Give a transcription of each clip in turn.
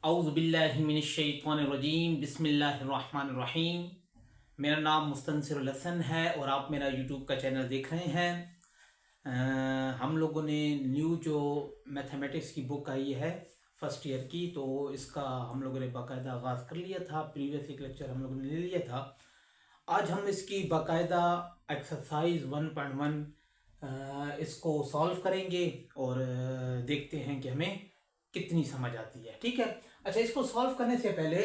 औज़ुबिल्लाहिमिनश्शैतानिर्रजीम बिस्मिल्लाहिर्रहमानिर्रहीम। मेरा नाम मुस्तनसिरुल हसन है और आप मेरा यूट्यूब का चैनल देख रहे हैं। हम लोगों ने न्यू जो मैथमेटिक्स की बुक आई है फर्स्ट ईयर की, तो इसका हम लोगों ने बाकायदा आगाज़ कर लिया था। प्रीवियस एक लेक्चर हम लोगों ने ले लिया था। आज हम इसकी बाकायदा एक्सरसाइज 1.1 इसको सॉल्व करेंगे और देखते हैं कि हमें कितनी समझ आती है। ठीक है। अच्छा, इसको सॉल्व करने से पहले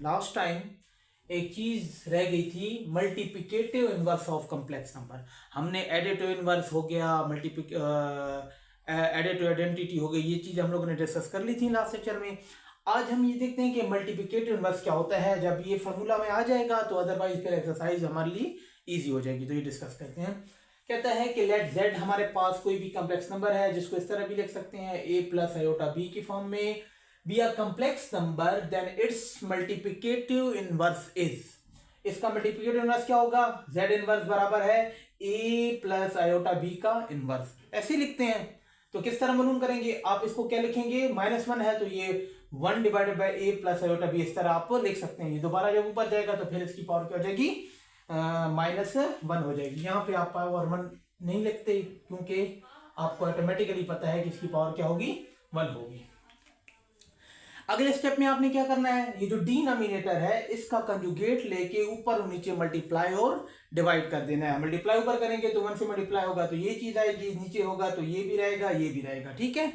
लास्ट टाइम एक चीज़ रह गई थी, multiplicative inverse of complex number. हमने एडिटिव इनवर्स हो गया, एडिटिव आइडेंटिटी हो गई, ये चीज़ हम लोगों ने डिस्कस कर ली थी लास्ट लेक्चर में। आज हम ये देखते हैं कि मल्टीप्लिकेटिव इनवर्स क्या होता है। जब ये फार्मूला में आ जाएगा तो अदरवाइज फिर एक्सरसाइज हमारे लिए ईजी हो जाएगी। तो ये डिस्कस करते हैं। कहता है कि लेट z हमारे पास कोई भी कॉम्प्लेक्स नंबर है, जिसको इस तरह भी लिख सकते हैं a प्लस आयोटा b की फॉर्म में, be a complex number then its multiplicative inverse is. इसका मल्टीप्लिकेटिव इनवर्स क्या होगा? z इनवर्स बराबर है a प्लस आयोटा b का इनवर्स। ऐसे लिखते हैं। तो किस तरह मालूम करेंगे? आप इसको क्या लिखेंगे? -1 है तो ये 1 divided by a plus iota b, इस तरह आप लिख सकते हैं। ये दोबारा जब ऊपर जाएगा तो फिर इसकी पावर क्या हो जाएगी? -1 हो जाएगी। यहाँ पे आप पावर 1 नहीं लिखते क्योंकि आपको ऑटोमेटिकली पता है कि इसकी पावर क्या होगी? 1 होगी। अगले स्टेप में आपने क्या करना है? ये जो डिनोमिनेटर है इसका कंजुगेट लेके ऊपर और नीचे मल्टीप्लाई और डिवाइड कर देना है। मल्टीप्लाई ऊपर करेंगे तो 1 से मल्टीप्लाई होगा तो ये चीज आएगी, नीचे होगा तो ये भी रहेगा, ये भी रहेगा। ठीक है,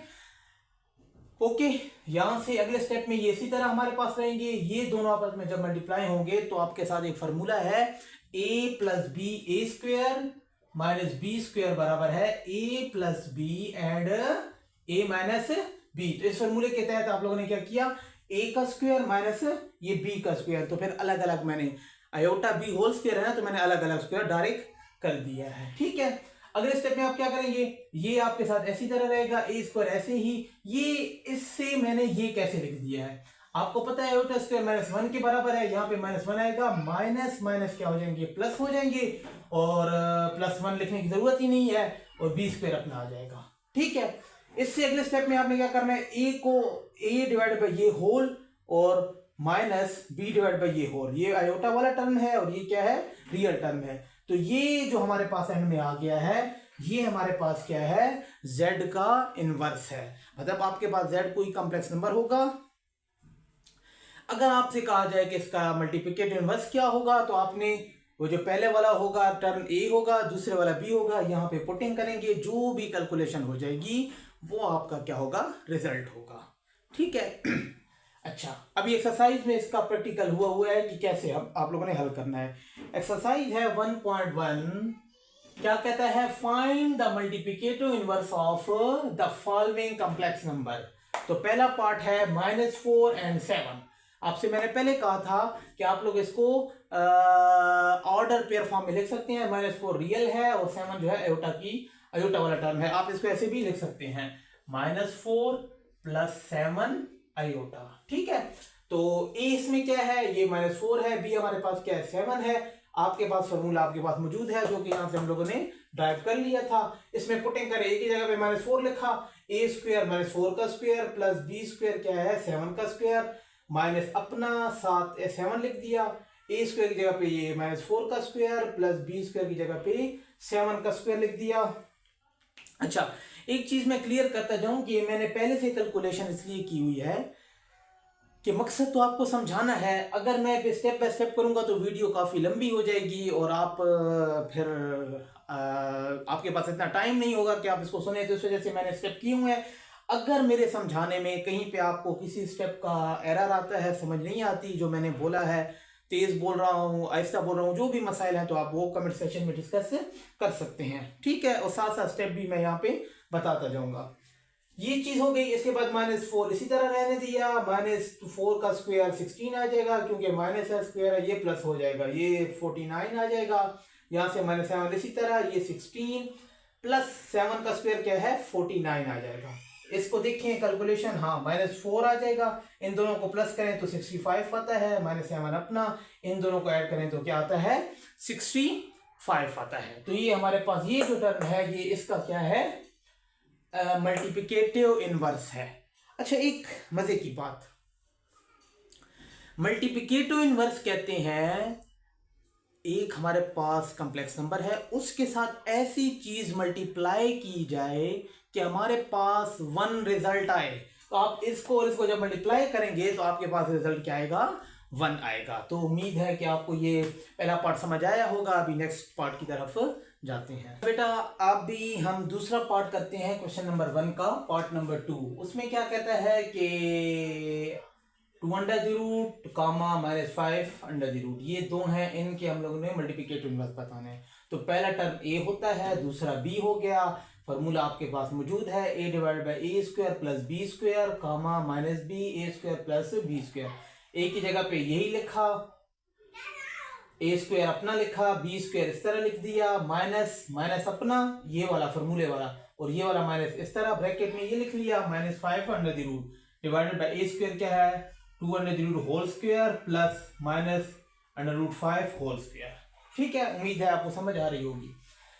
ओके। यहां से अगले स्टेप में ये इसी तरह हमारे पास रहेंगे। ये दोनों आपस में जब मल्टीप्लाई होंगे तो आपके साथ एक फार्मूला है, a plus B a square minus b square बराबर है a plus b and a minus b. तो इस फार्मूले के तहत आप लोगों ने क्या किया? a का स्क्वायर माइनस ये b का स्क्वायर, तो फिर अलग अलग मैंने आयोटा b होल स्क्वायर है ना, तो मैंने अलग अलग स्क्वायर डायरेक्ट कर दिया है। ठीक है। अगले स्टेप में आप क्या करेंगे? ये आपके साथ ऐसी तरह रहेगा, a स्क्वायर ऐसे ही। ये इससे मैंने ये कैसे लिख दिया है? आपको पता है आयोटा स्क्वायर -1 के बराबर है। यहाँ पे -1 आएगा, माइनस माइनस क्या हो जाएंगे? प्लस हो जाएंगे, और +1 लिखने की जरूरत ही नहीं है और b स्क्वायर अपना आ जाएगा। ठीक है। इससे अगले स्टेप में आपने क्या करना है? a को a डिवाइड बाई ये होल और माइनस b डिवाइड बाई ये होल। ये आयोटा वाला टर्म है और ये क्या है? रियल टर्म है। तो ये जो हमारे पास एंड में आ गया है, ये हमारे पास क्या है? z का इनवर्स है। मतलब आपके पास z कोई कॉम्प्लेक्स नंबर होगा, अगर आपसे कहा जाए कि इसका मल्टीप्लिकेटिव इनवर्स क्या होगा, तो आपने वो जो पहले वाला होगा टर्म a होगा, दूसरे वाला b होगा, यहाँ पे पुटिंग करेंगे, जो भी कैलकुलेशन हो जाएगी वो आपका क्या होगा? रिजल्ट होगा। ठीक है। अच्छा, अभी एक्सरसाइज में इसका प्रैक्टिकल हुआ है कि कैसे आप लोगों ने हल करना है। एक्सरसाइज है 1.1। क्या कहता है? Find the multiplicative inverse of the following complex number. तो पहला पार्ट है -4 एंड 7। आपसे मैंने पहले कहा था कि आप लोग इसको ऑर्डर पेयर फॉर्म में लिख सकते हैं। -4 रियल है और 7 जो है आयोटा वाला टर्म है। आप इसको ऐसे भी लिख सकते हैं, -4 + 7 आयोटा। ठीक है। तो a इसमें क्या है? ये -4 है, b हमारे पास क्या है? 7 है। आपके पास फॉर्मूला आपके पास मौजूद है जो कि यहां से हम लोगों ने ड्राइव कर लिया था। इसमें पुटिंग करें, a की जगह पे -4 लिखा, a स्क्वायर -4 का स्क्वायर प्लस b स्क्वायर क्या है? 7 का स्क्वायर माइनस अपना 7 लिख दिया। a स्क्वायर की जगह पे ये -4 का स्क्वायर प्लस b स्क्वायर की जगह पे 7 का स्क्वायर लिख दिया। अच्छा, एक चीज मैं क्लियर करता जाऊं कि मैंने पहले से कैलकुलेशन इसलिए की हुई है कि मकसद तो आपको समझाना है। अगर मैं स्टेप बाय स्टेप करूंगा तो वीडियो काफ़ी लंबी हो जाएगी और आप फिर आपके पास इतना टाइम नहीं होगा कि आप इसको सुने। तो इस वजह से मैंने स्टेप किए हुए हैं। अगर मेरे समझाने में कहीं पे आपको किसी स्टेप का एरर आता है, समझ नहीं आती, जो मैंने बोला है, तेज बोल रहा हूँ, आहिस्ता बोल रहा हूँ, जो भी मसाइल हैं, तो आप वो कमेंट सेक्शन में डिस्कस कर सकते हैं। ठीक है। और साथ साथ स्टेप भी मैं यहाँ पे बताता जाऊंगा। ये चीज हो गई। इसके बाद -4 इसी तरह रहने दिया। -4 का स्क्वायर 16 आ जाएगा, क्योंकि माइनस है स्क्वायर है, ये प्लस हो जाएगा, ये 49 आ जाएगा। यहाँ से -7 इसी तरह, ये 16 + 7 का स्क्वायर क्या है? 49 आ जाएगा। इसको देखें कैलकुलेशन, हाँ -4 आ जाएगा। इन दोनों को प्लस करें तो 65 आता है, -7 अपना, इन दोनों को ऐड करें तो क्या आता है? 65 आता है। तो ये हमारे पास ये जो टर्म है, ये इसका क्या है? मल्टीप्लिकेटिव इनवर्स है। अच्छा, एक मजे की बात, मल्टीप्लिकेटिव इनवर्स कहते हैं एक हमारे पास कॉम्प्लेक्स नंबर है, उसके साथ ऐसी चीज मल्टीप्लाई की जाए कि हमारे पास वन रिजल्ट आए। तो आप इसको और इसको जब मल्टीप्लाई करेंगे तो आपके पास रिजल्ट क्या आएगा, वन आएगा। तो उम्मीद है कि आपको ये पहला पार्ट समझ आया होगा। अभी नेक्स्ट पार्ट की तरफ जाते हैं बेटा। अभी हम दूसरा पार्ट करते हैं क्वेश्चन नंबर 1 का, पार्ट नंबर 2। उसमें क्या कहता है कि 2 under the root comma -5 under the root, ये दो हैं, इनके हम लोगों ने मल्टीप्लिकेटिव इनवर्स बताने हैं। तो पहला टर्म ए होता है, दूसरा बी हो गया। फॉर्मूला आपके पास मौजूद है, a divide by A square plus B square comma minus B A square plus B square. A की जगह पे यही लिखा, ए स्क्वायर अपना लिखा, बी स्क्वायर इस तरह लिख दिया, माइनस माइनस अपना ये वाला फॉर्मूले वाला, और ये वाला माइनस इस तरह ब्रैकेट में ये लिख लिया, -5 under the root divided by A square क्या है 2 under the root whole square plus minus under root 5 whole square. ठीक है, उम्मीद है आपको समझ आ रही होगी।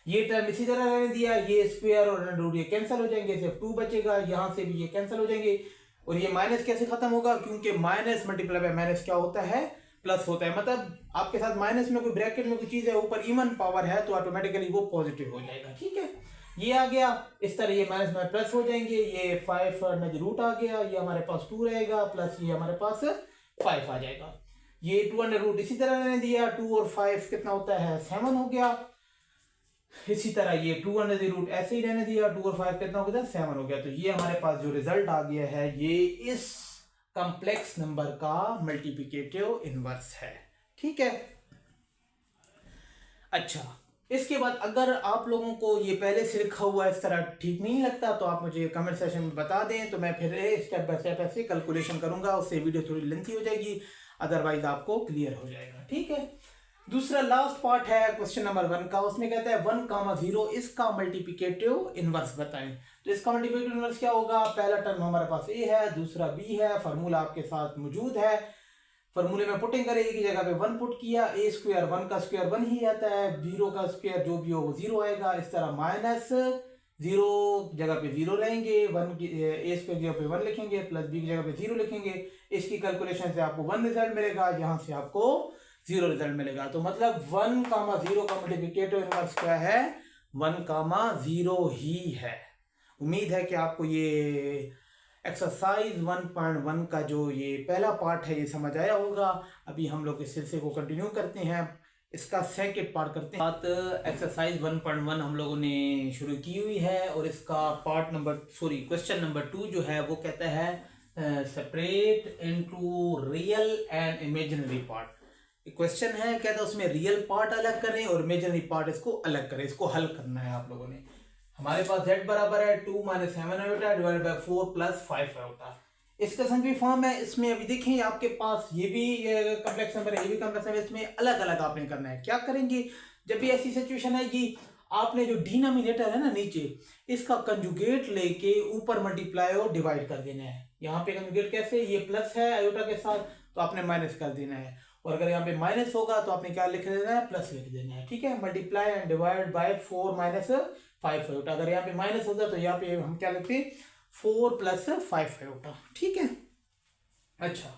ये टर्म इसी तरह रहने दिया, ये स्क्वायर और अंडर रूट ये कैंसिल हो जाएंगे, सिर्फ 2 बचेगा, यहाँ से भी ये कैंसिल हो जाएंगे। और ये माइनस कैसे खत्म होगा, क्योंकि माइनस मल्टीप्लाई बाय माइनस क्या होता है, प्लस होता है। मतलब आपके साथ माइनस में कोई ब्रैकेट में कोई चीज है, ऊपर इवन पावर है तो ऑटोमेटिकली वो पॉजिटिव हो जाएगा। ठीक है, ये आ गया इस तरह, ये माइनस में प्लस हो जाएंगे, ये 5 अंडर रूट आ गया, ये हमारे पास 2 रहेगा, प्लस ये हमारे पास 5 आ जाएगा। ये 2 अंडर रूट इसी तरह रहने दिया, 2 और 5 कितना होता है 7 हो गया। इसी तरह ये 2 अंडर द रूट ऐसे ही रहने दिया, 2 और 5 कितना हो गया 7 हो गया। तो ये हमारे पास जो रिजल्ट आ गया है ये इस कॉम्प्लेक्स नंबर का मल्टीप्लिकेटिव इनवर्स है। ठीक है, अच्छा इसके बाद अगर आप लोगों को ये पहले से लिखा हुआ इस तरह ठीक नहीं लगता तो आप मुझे कमेंट सेशन में बता दें, तो मैं फिर स्टेप बाय स्टेप ऐसे कैलकुलेशन करूंगा, उससे वीडियो थोड़ी लेंथी हो जाएगी, अदरवाइज आपको क्लियर हो जाएगा। ठीक है, दूसरा लास्ट पार्ट है क्वेश्चन नंबर 1 का। उसमें कहता है 1, 0 इसका मल्टीप्लिकेटिव इनवर्स बताएं। तो इसका मल्टीप्लिकेटिव इनवर्स क्या होगा, पहला टर्म हमारे पास ए है, दूसरा बी है, फार्मूला आपके साथ मौजूद है। फार्मूले में पुटिंग करें, की जगह पे 1 पुट किया, ए स्क्वायर 1 का स्क्वायर 1 ही आता है, 0 का स्क्वायर जो भी हो वो 0 आएगा। इस तरह माइनस 0 जगह पे 0 रहेंगे, 1 की ए स्क्वायर जगह पे 1 लिखेंगे, प्लस बी की जगह पे 0 लिखेंगे। इसकी कैलकुलेशन से आपको 1 रिजल्ट मिलेगा, यहाँ से आपको 0 रिजल्ट मिलेगा। तो मतलब 1, 0 का मल्टीप्लिकेटिव इनवर्स क्या है, 1, 0 ही है। उम्मीद है कि आपको ये एक्सरसाइज 1.1 का जो ये पहला पार्ट है ये समझ आया होगा। अभी हम लोग इस सिलसिले को कंटिन्यू करते हैं, इसका सेकंड पार्ट करते हैं। एक्सरसाइज 1.1 हम लोगों ने शुरू की हुई है, और इसका क्वेश्चन नंबर 2 जो है वो कहता है separate into real and imaginary part. Question है, कहता है उसमें रियल पार्ट अलग करें और इमेजिनरी पार्ट इसको अलग करें। इसको हल करना है आप लोगों ने। हमारे पास z बराबर है 2 - 7 आयोटा डिवाइड बाय 4 + 5 आयोटा। इसका संख्या फॉर्म है। इसमें अभी देखें आपके पास ये भी कॉम्प्लेक्स नंबर है, ये भी कॉम्प्लेक्स नंबर, इसमें अलग अलग आपने करना है। क्या करेंगे, जब भी ऐसी सिचुएशन आएगी, आपने जो डिनोमिनेटर है ना नीचे, इसका कंजुगेट लेके ऊपर मल्टीप्लाई और डिवाइड कर देना है। यहाँ पे कंजुगेट कैसे, ये प्लस है आयोटा के साथ तो आपने माइनस कर देना है, और अगर यहाँ पे माइनस होगा तो आपने क्या लिख देना है, प्लस लिख देना है। ठीक है, multiply and divide by 4 - 5 iota. अगर यहाँ पे माइनस होता तो यहाँ पे हम क्या लिखते 4 + 5 आयोटा। ठीक है, अच्छा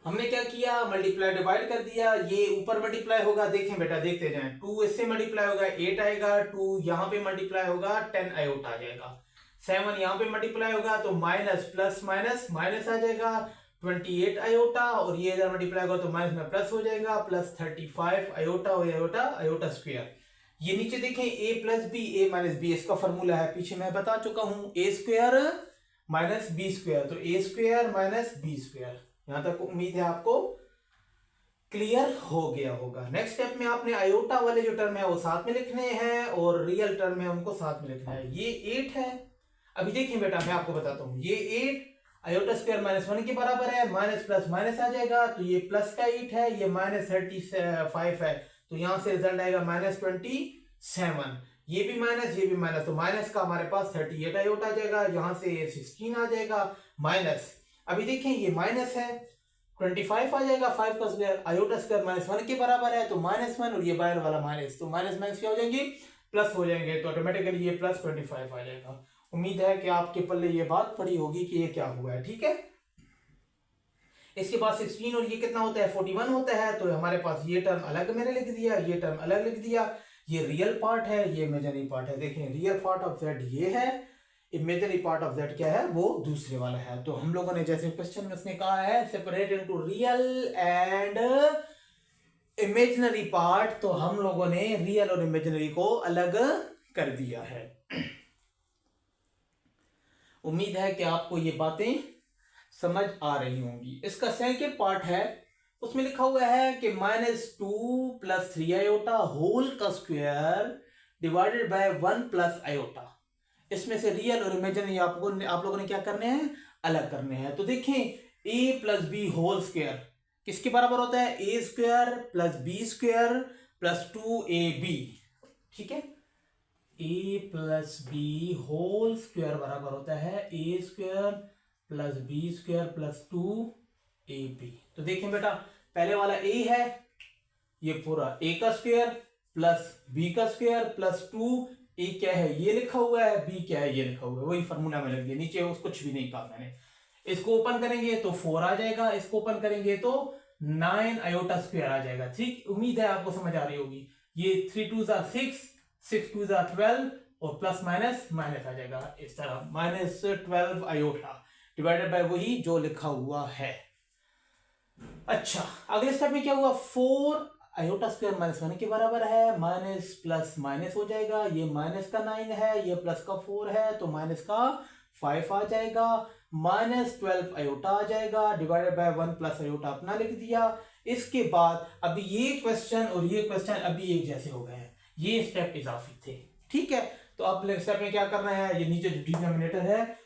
हमने क्या किया, मल्टीप्लाई डिवाइड कर दिया। ये ऊपर मल्टीप्लाई होगा, देखें बेटा देखते जाएं, 2 इससे मल्टीप्लाई होगा 8 आएगा, 2 यहाँ पे मल्टीप्लाई होगा 10 आयोटा आ जाएगा, 7 यहाँ पे मल्टीप्लाई होगा तो माइनस प्लस माइनस माइनस आ जाएगा 28 आयोटा, और ये इधर मल्टीप्लाई होगा तो माइनस में प्लस हो जाएगा, प्लस 35 आयोटा और आयोटा आयोटा स्क्वायर। ये नीचे देखें a + b a - b, इसका फॉर्मूला है, पीछे मैं बता चुका हूं, a² - b², तो a² - b²। यहां तक उम्मीद है आपको क्लियर हो गया होगा। नेक्स्ट स्टेप में आपने आयोटा वाले जो टर्म है वो साथ में लिखने हैं, और रियल टर्म है उनको साथ में लिखना है। ये 8 है। अभी देखिए बेटा मैं आपको बताता हूं, ये 8 आयोटा स्क्वायर -1 के बराबर है, माइनस प्लस माइनस आ जाएगा, तो ये प्लस का 8 है, ये -35 है, तो यहां से रिजल्ट आएगा -27। ये भी माइनस, तो माइनस का हमारे पास 38 आयोटा आ जाएगा, यहां से 16 आ जाएगा, माइनस अभी देखें ये माइनस है 25 आ जाएगा, 5 का स्क्वायर आयोटा स्क्वायर -1 के बराबर है, तो -1 और ये बाहर वाला माइनस, तो माइनस माइनस क्या हो जाएंगे, प्लस हो जाएंगे, तो ऑटोमेटिकली ये +25 आ जाएगा। उम्मीद है कि आपके पल्ले ये बात पड़ी होगी कि ये क्या हुआ है। ठीक है, इसके बाद 16 और ये कितना होता है 41 होता है, तो हमारे पास ये टर्म अलग मैंने लिख दिया, ये टर्म अलग लिख दिया। ये रियल पार्ट है, ये इमेजिनरी पार्ट है। देखें रियल पार्ट ऑफ z ये है, इमेजिनरी पार्ट ऑफ z क्या है वो दूसरे वाला है। तो हम लोगों ने जैसे क्वेश्चन में उसने कहा है separate into real and imaginary part, तो हम लोगों ने रियल और इमेजिनरी को अलग कर दिया है। उम्मीद है कि आपको ये बातें समझ आ रही होंगी। इसका सेकंड पार्ट है, उसमें लिखा हुआ है कि -2 + 3 आयोटा होल का स्क्वायर डिवाइडेड बाय 1 + आयोटा। इसमें से रियल और इमेजिनरी आप लोगों ने क्या करने हैं, अलग करने हैं। तो देखें a + b होल स्क्वायर किसके बराबर होता है, a² + b² + 2ab। ठीक है, a + b होल स्क्वायर बराबर होता है a² + b² + 2ab। तो देखें बेटा पहले वाला a है, ये पूरा a का स्क्वायर प्लस b का स्क्वायर प्लस 2a क्या है ये लिखा हुआ है, b क्या है ये लिखा हुआ है, वही फॉर्मूला में लिख दिया नीचे, उस कुछ भी नहीं कहा मैंने। इसको ओपन करेंगे तो 4 आ जाएगा, इसको ओपन करेंगे तो 9 आयोटा स्क्वायर आ जाएगा। ठीक, उम्मीद है आपको समझ आ रही होगी। ये 3 2 6, 6 2 12 और प्लस माइनस माइनस आ जाएगा इस तरह, -12 आयोटा डिवाइडेड बाय वही जो लिखा हुआ है। अच्छा, अगले स्टेप में क्या हुआ, 4 आयोटा स्क्वायर -1 के बराबर है, माइनस प्लस माइनस हो जाएगा, ये माइनस का 9 है, ये प्लस का 4 है, तो माइनस का 5 आ जाएगा, -12 आयोटा आ जाएगा डिवाइडेड बाय 1 + आयोटा अपना लिख दिया। इसके बाद अभी ये क्वेश्चन और ये क्वेश्चन अभी एक जैसे हो गए हैं, ये स्टेप इजाफी थे। ठीक है, तो अब स्टेप में क्या करना है, ये नीचे जो डिनोमिनेटर है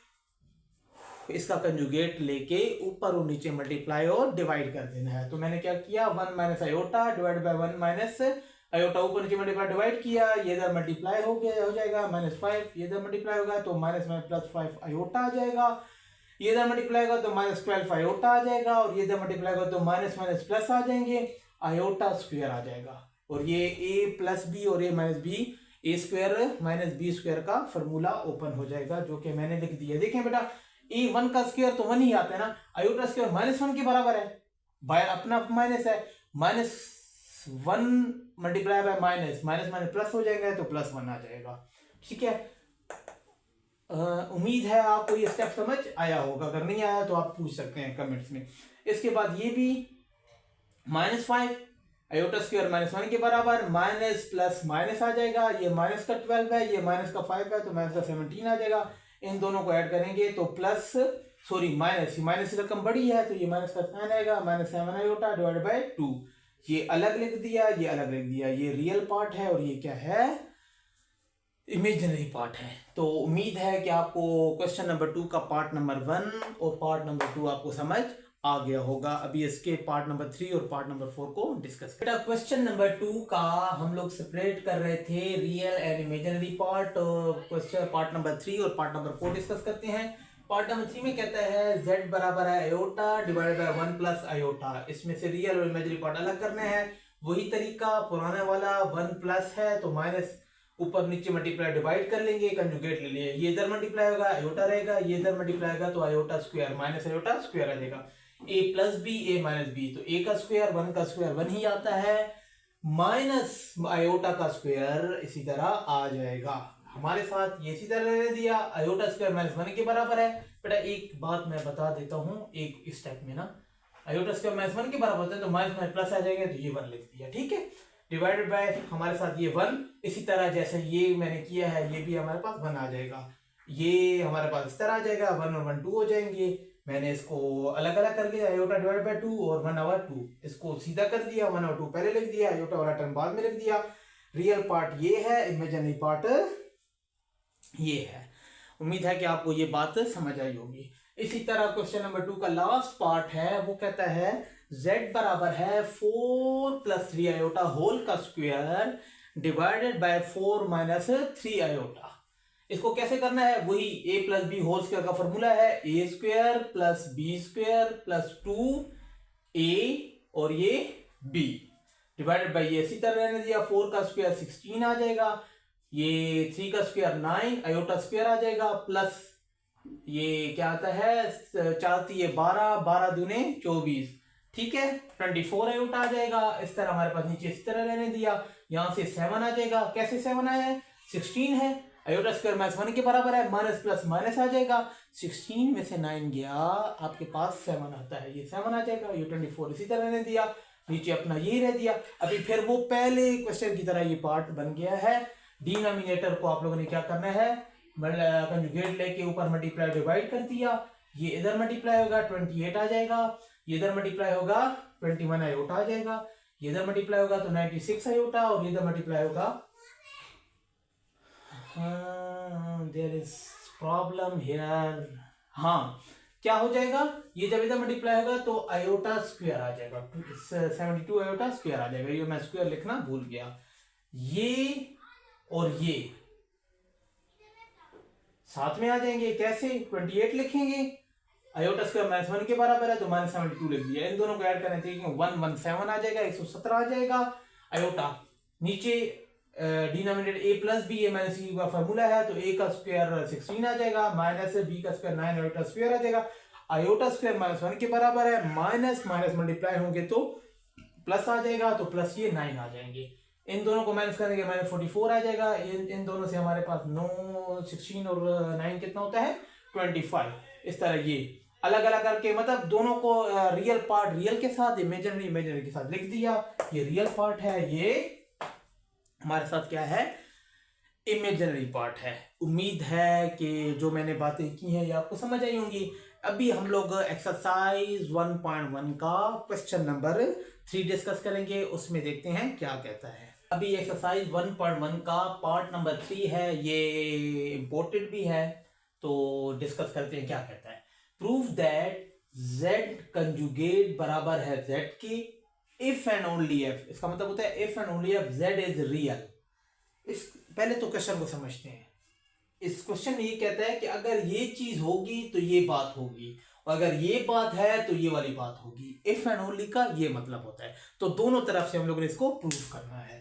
इसका कंजुगेट लेके ऊपर और नीचे मल्टीप्लाई और डिवाइड कर देना है। तो मैंने क्या किया, 1 - आयोटा डिवाइड बाय 1 - आयोटा ऊपर नीचे मल्टीप्लाई डिवाइड किया, ये इधर मल्टीप्लाई हो जाएगा -5, ये इधर मल्टीप्लाई होगा तो -5 आयोटा आ जाएगा, ये इधर मल्टीप्लाई होगा तो -12 आयोटा आ जाएगा, और ये इधर मल्टीप्लाई होगा तो माइनस माइनस प्लस आ जाएंगे, आयोटा स्क्वायर आ जाएगा। और ये a + b और a - b, a² - b² का फॉर्मूला ओपन हो जाएगा, जो कि मैंने लिख दिया। देखें बेटा a1 का स्क्वायर तो 1 ही आता है ना, आयोटा स्क्वायर -1 के बराबर है, बाय अपना माइनस है, -1 multiply by minus minus plus हो जाएगा तो +1 आ जाएगा। ठीक है, उम्मीद है आपको ये स्टेप समझ आया होगा, अगर नहीं आया तो आप पूछ सकते हैं कमेंट्स में। इसके बाद ये भी -5 आयोटा स्क्वायर -1 के बराबर, माइनस प्लस माइनस आ जाएगा, ये माइनस का 12 है, ये माइनस का 5 है, तो माइनस का 17 आ जाएगा। इन दोनों को ऐड करेंगे तो माइनस की रकम बड़ी है तो ये माइनस का साइन आएगा, -7 आयोटा डिवाइड बाय 2। ये अलग लिख दिया, ये अलग लिख दिया, ये रियल पार्ट है और ये क्या है, इमेजिनरी पार्ट है। तो उम्मीद है कि आपको क्वेश्चन नंबर 2 का पार्ट नंबर 1 और पार्ट नंबर 2 आपको समझ आ गया होगा। अभी इसके पार्ट नंबर 3 और पार्ट नंबर 4 को डिस्कस करें। बेटा क्वेश्चन नंबर 2 का हम लोग सेपरेट कर रहे थे real and imaginary part, question part number 3 और पार्ट नंबर 4 डिस्कस करते हैं। पार्ट नंबर 3 में कहता है z बराबर है आयोटा डिवाइडेड बाय 1 + आयोटा। इसमें से रियल और इमेजिनरी पार्ट अलग करने हैं, वही तरीका पुराने वाला, 1 प्लस है तो माइनस ऊपर नीचे मल्टीप्लाई डिवाइड कर लेंगे, कंजुगेट ले लिए, ये इधर मल्टीप्लाई होगा आयोटा रहेगा, ये इधर मल्टीप्लाई होगा तो iota square minus iota square आ जाएगा, a + b a - b, तो a का स्क्वायर 1 का स्क्वायर 1 ही आता है, माइनस आयोटा का स्क्वायर इसी तरह आ जाएगा। हमारे साथ ये इसी तरह रहने दिया, आयोटा स्क्वायर -1 के बराबर है। बेटा एक बात मैं बता देता हूँ, एक स्टेप में ना आयोटा स्क्वायर -1 के बराबर होता है तो माइनस प्लस आ जाएगा, तो ये 1 लिख दिया। ठीक है, डिवाइडेड बाय हमारे साथ ये 1, इसी तरह जैसे ये मैंने किया है ये भी हमारे पास 1 आ जाएगा, ये हमारे पास इस तरह आ जाएगा, 1 और 1 2 हो जाएंगे। मैंने इसको अलग अलग कर लिया, आयोटा डिवाइड बाय 2 और 1/2, इसको सीधा कर दिया, 1/2 पहले लिख दिया, आयोटा वाला टर्म बाद में लिख दिया। रियल पार्ट ये है, इमेजिनरी पार्ट ये है। उम्मीद है कि आपको ये बात समझ आई होगी। इसी तरह क्वेश्चन नंबर 2 का लास्ट पार्ट है, वो कहता है z बराबर है 4 + 3 आयोटा होल का स्क्वायर डिवाइडेड बाय 4 - 3 आयोटा। इसको कैसे करना है, वही a + b होल स्क्वायर का फॉर्मूला है, a² + b² + 2a और ये b डिवाइडेड बाय ये इसी तरह रहने दिया, 4 का स्क्वायर 16 आ जाएगा, ये 3 का स्क्वायर 9 आयोटा स्क्वायर आ जाएगा, प्लस ये क्या आता है, 4×3 12, 12 दूने 24, ठीक है। 24 आयोटा आ जाएगा। इस तरह हमारे पास नीचे इस तरह रहने दिया, यहाँ से 7 आ जाएगा। कैसे 7 आया है, 16 है, आयोटा स्क्वायर -1 के बराबर है, माइनस प्लस माइनस आ जाएगा, 16 में से 9 गया, आपके पास 7 आता है, ये 7 आ जाएगा। ये 24 इसी तरह रहने दिया, नीचे अपना यही रह दिया। अभी फिर वो पहले क्वेश्चन की तरह ये पार्ट बन गया है। डिनोमिनेटर को आप लोगों ने क्या करना है, कंजुगेट लेके ऊपर मल्टीप्लाई डिवाइड कर दिया, ये इधर मल्टीप्लाई होगा 28 आ जाएगा, ये इधर मल्टीप्लाई होगा 21 आयोटा आ जाएगा, ये इधर मल्टीप्लाई होगा तो 96 आयोटा, और ये इधर मल्टीप्लाई होगा, देयर इज प्रॉब्लम हियर, हाँ क्या हो जाएगा, ये जब इधर मल्टीप्लाई होगा तो आयोटा स्क्वायर आ जाएगा, 72 आयोटा स्क्वायर आ जाएगा। ये मैं स्क्वायर लिखना भूल गया। ये और ये साथ में आ जाएंगे, कैसे, 28 लिखेंगे, आयोटा स्क्वायर -1 के बराबर है तो -72 लिख दिया। इन दोनों को ऐड करने से 117 आ जाएगा, 117 आ जाएगा। आयोटा नीचे denominator a plus B, A minus C का फॉर्मूला है, तो a का स्क्वायर 16 आ जाएगा, माइनस b का स्क्वायर 9 आयोटा स्क्वायर आ जाएगा। आयोटा स्क्वायर -1 के बराबर है, माइनस माइनस मल्टीप्लाई होंगे तो प्लस आ जाएगा, तो प्लस ये 9 आ जाएंगे। इन दोनों को माइनस करेंगे -44 आ जाएगा। इन दोनों से हमारे पास 9 16 और 9 कितना होता है 25। इस तरह ये अलग अलग करके, मतलब दोनों को रियल पार्ट रियल के साथ, इमेजिनरी इमेजिनरी के साथ लिख दिया। ये रियल पार्ट है, ये हमारे साथ क्या है, इमेजिनरी पार्ट है। उम्मीद है कि जो मैंने बातें की हैं ये आपको समझ आई होंगी। अभी हम लोग एक्सरसाइज 1.1 का क्वेश्चन नंबर 3 डिस्कस करेंगे, उसमें देखते हैं क्या कहता है। अभी एक्सरसाइज 1.1 का पार्ट नंबर 3 है, ये इंपॉर्टेंट भी है, तो डिस्कस करते हैं क्या कहता है। प्रूव दैट z कंजुगेट बराबर है z के इफ एंड ओनली एफ, इसका मतलब होता है if and only F z is real. इस पहले तो क्वेश्चन को समझते हैं। इस क्वेश्चन में ये कहता है कि अगर ये चीज होगी तो ये बात होगी, और अगर ये बात है तो ये वाली बात होगी। इफ एंड ओनली का ये मतलब होता है, तो दोनों तरफ से हम लोग ने इसको प्रूव करना है।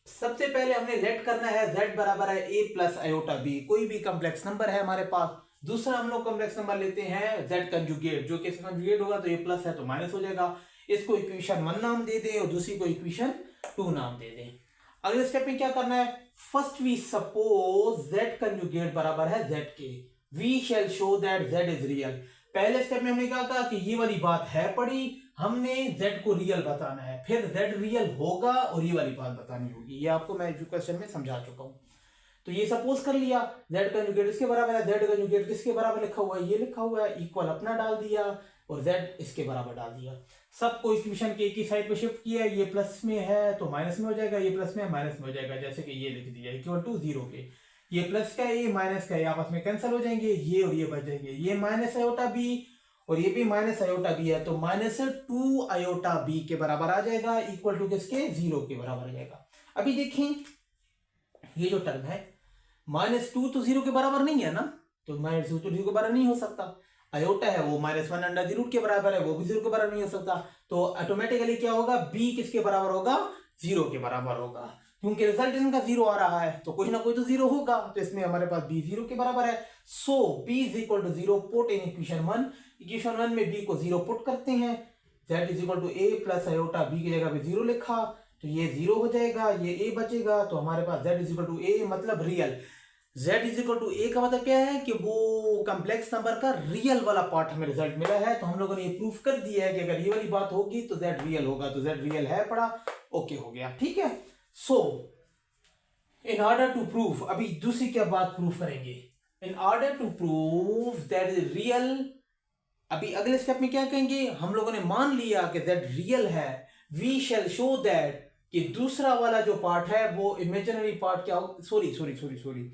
सबसे पहले हमने लेट करना है z बराबर है a प्लस आयोटा b, कोई भी कॉम्प्लेक्स नंबर है हमारे पास। दूसरा हम लोग कॉम्प्लेक्स नंबर लेते हैं z कंजुगेट, जो कि इसका कंजुगेट होगा तो ये प्लस है तो माइनस हो जाएगा। इसको इक्वेशन 1 नाम दे दें और दूसरी को इक्वेशन 2 नाम दे दें। अगले स्टेप में क्या करना है, first we suppose z conjugate बराबर है z के, we shall show that z is real. पहले स्टेप में हमने कहा था कि ये वाली बात है पड़ी, हमने z को रियल बताना है, फिर z रियल होगा और ये वाली बात बतानी होगी। ये आपको मैं क्वेश्चन में समझा चुका हूं। तो ये सपोज कर लिया z कंजुगेट इसके बराबर है, z कंजुगेट किसके बराबर लिखा हुआ है, ये लिखा हुआ है, इक्वल अपना डाल दिया और z इसके बराबर डाल दिया। सबको इक्वेशन के एक ही साइड पे शिफ्ट किया, ये प्लस में है तो माइनस में हो जाएगा, ये प्लस में है माइनस में हो जाएगा, जैसे कि ये लिख दिया इक्वल टू 0 के। ये प्लस का ये माइनस का ये आपस में कैंसिल हो जाएंगे, ये और ये बच जाएंगे, ये माइनस आयोटा बी और ये भी माइनस आयोटा बी है, तो -2 आयोटा बी के बराबर आ जाएगा, इक्वल टू किसके 0 के बराबर आ जाएगा। अभी देखें ये जो टर्म है -2 तो 0 के बराबर नहीं है ना, तो -2 तो 0 के बराबर नहीं हो सकता। आयोटा है वो -1 अंडर द रूट के बराबर है, वो भी 0 के बराबर नहीं हो सकता। तो ऑटोमेटिकली क्या होगा, b किसके बराबर होगा 0 के बराबर होगा, क्योंकि रिजल्ट इनका 0 आ रहा है तो कोई ना कोई तो 0 होगा। तो इसमें हमारे पास b 0 के बराबर है, so b is equal to 0 put in equation 1। Equation 1 में b को 0 पुट करते हैं, z is equal to a plus iota b की जगह पे 0 लिखा तो ये 0 हो जाएगा, ये a बचेगा, तो हमारे पास z is equal to a मतलब real. z is equal to a का मतलब क्या है कि वो कॉम्प्लेक्स नंबर का रियल वाला पार्ट हमें रिजल्ट मिला है। तो हम लोगों ने ये प्रूफ कर दिया है कि अगर ये वाली बात होगी तो z रियल होगा, तो z रियल है पड़ा, ओके हो गया, ठीक है। So in order to proof, अभी दूसरी क्या बात प्रूफ करेंगे, in order to proof that is real. अभी अगले स्टेप में क्या कहेंगे, हम लोगों ने मान लिया कि z रियल है, वी शैल शो दैट कि दूसरा वाला जो पार्ट है वो इमेजिनरी पार्ट क्या हो, सॉरी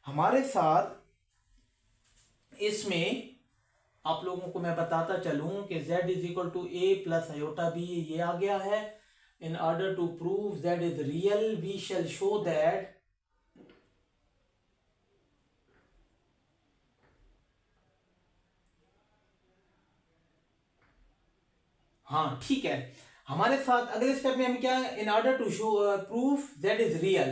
हमारे साथ इसमें आप लोगों को मैं बताता चलूं कि z is equal to a plus iota b, ये आ गया है। In order to prove z is real we shall show that हाँ ठीक है। हमारे साथ अगले स्टेप में हम क्या, in order to show proof z is real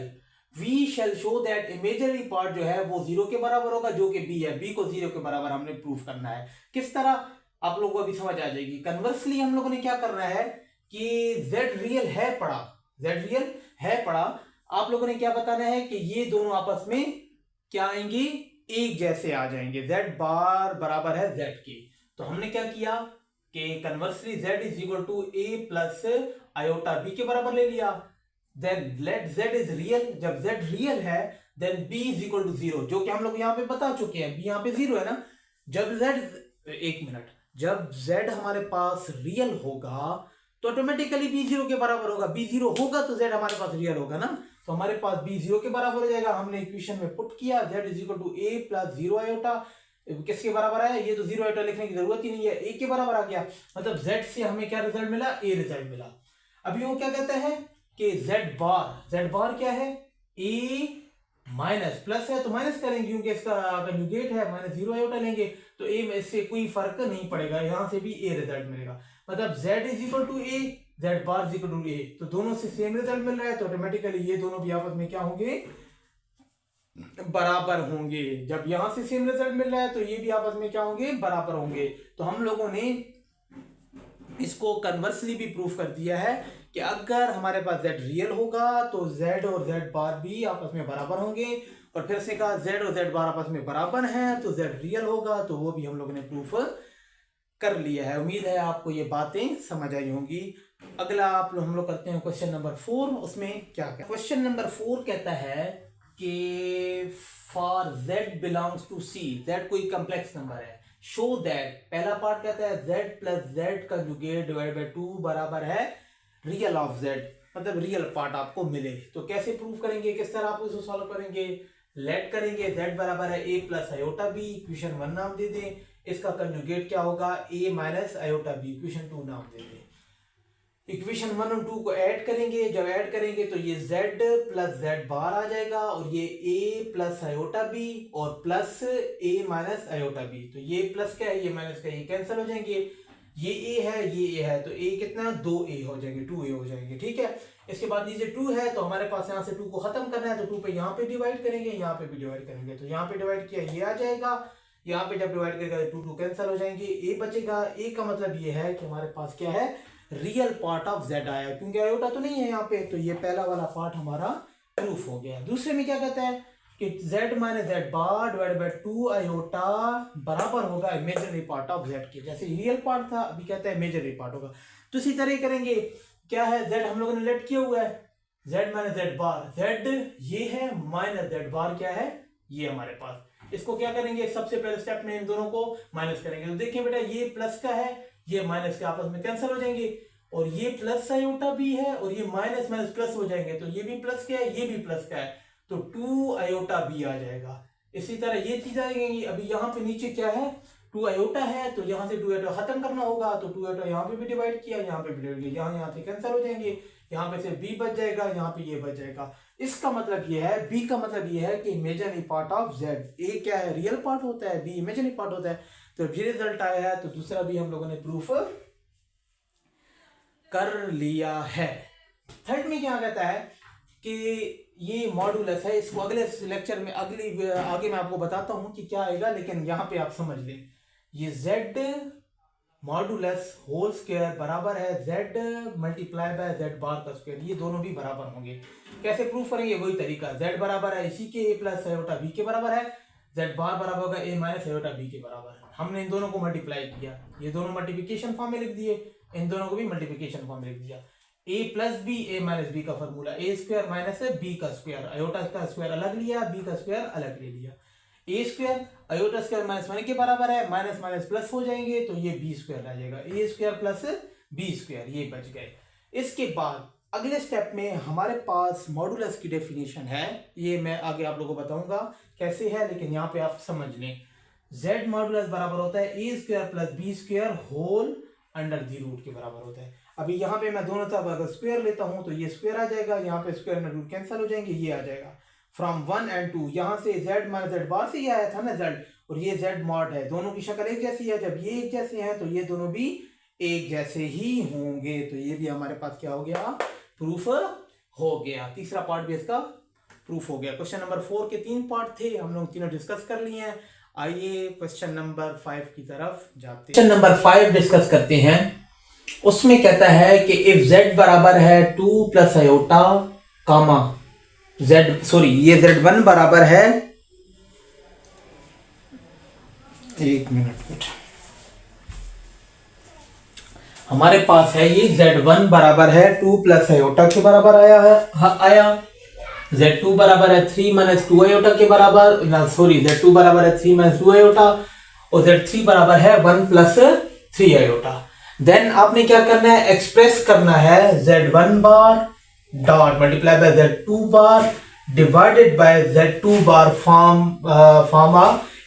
we shall show that imaginary part जो है वो 0 के बराबर होगा, जो कि बी है, बी को 0 के बराबर हमने प्रूफ करना है। किस तरह आप लोगों को अभी समझ आ जाएगी। कन्वर्सली हम लोगों ने क्या करना है कि z रियल है पड़ा, z रियल है पड़ा, आप लोगों ने क्या बताना है कि ये दोनों आपस में क्या आएंगे, एक जैसे आ जाएंगे, z बार बराबर है z के। तो हमने क्या किया कि conversely z is equal to a plus iota b के बराबर ले लिया। Then let z is real, जब z रियल है then b is equal to 0, जो कि हम लोग यहाँ पे बता चुके हैं, b यहाँ पे 0 है ना। जब z, एक मिनट, जब z हमारे पास रियल होगा तो ऑटोमेटिकली b 0 के बराबर होगा, b 0 होगा तो z हमारे पास रियल होगा ना, तो हमारे पास b 0 के बराबर हो जाएगा। हमने इक्वेशन में पुट किया z is equal to a plus 0 iota, किसके बराबर है, ये तो 0 आयोटा लिखने की जरूरत ही नहीं है, a के बराबर आ गया, मतलब z से हमें क्या रिजल्ट मिला, a रिजल्ट मिला। अभी वो क्या कहता है कि z बार क्या है, a माइनस प्लस है तो माइनस करेंगे क्योंकि इसका कंजुगेट है, माइनस 0 आयोटा लेंगे तो a में इससे कोई फर्क नहीं पड़ेगा, यहां से भी a रिजल्ट मिलेगा, मतलब z is equal to a, z bar is equal to a, तो दोनों से सेम रिजल्ट मिल रहा है, तो ऑटोमेटिकली ये दोनों भी आपस में क्या होंगे, बराबर होंगे। जब यहां से सेम रिजल्ट मिल रहा है तो ये भी आपस में क्या होंगे, बराबर होंगे। तो हम लोगों ने इसको कन्वर्सली भी प्रूफ कर दिया है कि अगर हमारे पास z रियल होगा तो z और z बार भी आपस में बराबर होंगे, और फिर से कहा z और z बार आपस में बराबर हैं तो z रियल होगा, तो वो भी हम लोगों ने प्रूफ कर लिया है। उम्मीद है आपको ये बातें समझ आई होंगी। अगला हम लोग करते हैं क्वेश्चन नंबर 4। उसमें क्या क्या, क्वेश्चन नंबर 4 कहता है कि for z belongs to c, z कोई कॉम्प्लेक्स नंबर है, शो दैट, पहला पार्ट कहता है z प्लस z कंजुगेट डिवाइड बाय 2 बराबर है रियल ऑफ z, मतलब रियल पार्ट आपको मिले। तो कैसे प्रूव करेंगे, किस तरह आप इसको सॉल्व करेंगे, लेट करेंगे z बराबर है a plus iota b, equation 1 नाम दे दें, इसका कंजुगेट क्या होगा a minus iota b, equation 2 नाम दे दें। इक्वेशन 1 और 2 को ऐड करेंगे, जब ऐड करेंगे तो ये z प्लस z बार आ जाएगा, और ये a प्लस आयोटा b और plus a minus iota b, तो ये प्लस क्या है, ये माइनस क्या है, ये कैंसिल हो जाएंगे, ये a है ये a है, तो a कितना, 2a हो जाएंगे, 2a हो जाएंगे, ठीक है। इसके बाद नीचे 2 है तो हमारे पास यहाँ से 2 को खत्म करना है, तो 2 पे यहाँ पे डिवाइड करेंगे, यहाँ पे भी डिवाइड करेंगे, तो यहाँ पे डिवाइड किया ये आ जाएगा, यहाँ पे जब डिवाइड करेगा तो 2 कैंसिल हो जाएंगे, a बचेगा। a का मतलब ये है कि हमारे पास क्या है, रियल पार्ट ऑफ z आया, क्योंकि आयोटा तो नहीं है यहाँ पे, तो ये पहला वाला पार्ट हमारा प्रूफ हो गया। दूसरे में क्या कहता है कि z minus z bar divide by 2 iota बराबर होगा इमेजिनरी पार्ट ऑफ z के, जैसे रियल पार्ट था अभी कहता है इमेजिनरी पार्ट होगा, तो इसी तरह करेंगे। क्या है, z हम लोगों ने लेट किया हुआ है, z माइनस z बार, z ये है माइनस z बार क्या है, ये हमारे पास, इसको क्या करेंगे, सबसे पहले स्टेप में इन दोनों को माइनस करेंगे, तो देखिए बेटा ये प्लस का है, ये माइनस के आपस में कैंसिल हो जाएंगे, और ये प्लस आयोटा भी है और ये माइनस माइनस प्लस हो जाएंगे, तो ये भी प्लस का है ये भी प्लस का है, तो 2 आयोटा बी आ जाएगा। इसी तरह ये चीज आ जाएंगी। अभी यहाँ पे नीचे क्या है, 2 आयोटा है, तो यहाँ से 2 आयोटा खत्म करना होगा, तो 2 आयोटा यहाँ पे भी डिवाइड किया, यहाँ पे भी डिवाइड किया, यहाँ से कैंसिल हो जाएंगे, यहाँ पे से b बच जाएगा, यहाँ पे ये बच जाएगा। इसका मतलब ये है, b का मतलब ये है कि imaginary part of z, a क्या है, रियल पार्ट होता है, b इमेजिनरी पार्ट होता है, तो भी रिजल्ट आया है, तो दूसरा भी हम लोगों ने प्रूफ कर लिया है। थर्ड में क्या कहता है कि ये मॉडुलस है, इसको अगले लेक्चर में आगे मैं आपको बताता हूं कि क्या आएगा, लेकिन यहाँ पे आप समझ लें, ये z मॉडुलस होल स्क्वायर बराबर है z मल्टीप्लाई बाय z बार का स्क्वायर, ये दोनों भी बराबर होंगे। कैसे प्रूफ करेंगे, वही तरीका, z बराबर है इसी के a प्लस आयोटा b के बराबर है, z बार बराबर होगा a माइनस आयोटा b के बराबर। हमने इन दोनों को मल्टीप्लाई किया, ये दोनों मल्टीप्लिकेशन फॉर्म में लिख दिए, इन दोनों को भी मल्टीप्लिकेशन फॉर्म में लिख दिया। a plus B, a minus B का formula, a square minus b का स्क्वायर, आयोटा का स्क्वायर अलग लिया, b का स्क्वायर अलग ले लिया, a square iota square minus 1 के बराबर है, माइनस माइनस प्लस हो जाएंगे, तो ये b स्क्वायर आ जाएगा, a square plus b square, ये बच गए। इसके बाद अगले स्टेप में हमारे पास मॉडुलस की डेफिनेशन है, ये मैं आगे आप लोगों को बताऊंगा कैसे है, लेकिन यहाँ पे आप समझ लें, z मॉडुलस बराबर होता है a square plus b square whole under the root के बराबर होता है। अभी यहाँ पे मैं दोनों तरफ अगर स्क्वायर लेता हूँ तो ये स्क्वायर आ जाएगा, यहाँ पे स्क्वायर में रूट कैंसिल हो जाएंगे, ये आ जाएगा फ्रॉम 1 and 2, यहाँ से z माइनस z बार से ही आया था ना z, और ये z मॉड है, दोनों की शक्ल एक जैसी है, जब ये एक जैसे हैं तो ये दोनों भी एक जैसे ही होंगे, तो ये भी हमारे पास क्या हो गया, प्रूफ हो गया। तीसरा पार्ट भी इसका प्रूफ हो गया। क्वेश्चन नंबर 4 के 3 पार्ट थे, हम लोग तीनों डिस्कस कर लिए हैं। आइए क्वेश्चन नंबर 5 की तरफ जाते हैं। क्वेश्चन नंबर 5 डिस्कस करते हैं। उसमें कहता है कि इफ z बराबर है 2 प्लस आयोटा कामा ये z1 बराबर है, एक मिनट, हमारे पास है ये z1 बराबर है 2 प्लस आयोटा के बराबर आया z2 बराबर है 3 माइनस 2 आयोटा के बराबर, z2 बराबर है 3 माइनस 2 आयोटा और z3 बराबर है 1 प्लस 3 आयोटा। देन आपने क्या करना है, एक्सप्रेस करना है z1 bar dot multiply by z2 bar divided by z2 bar form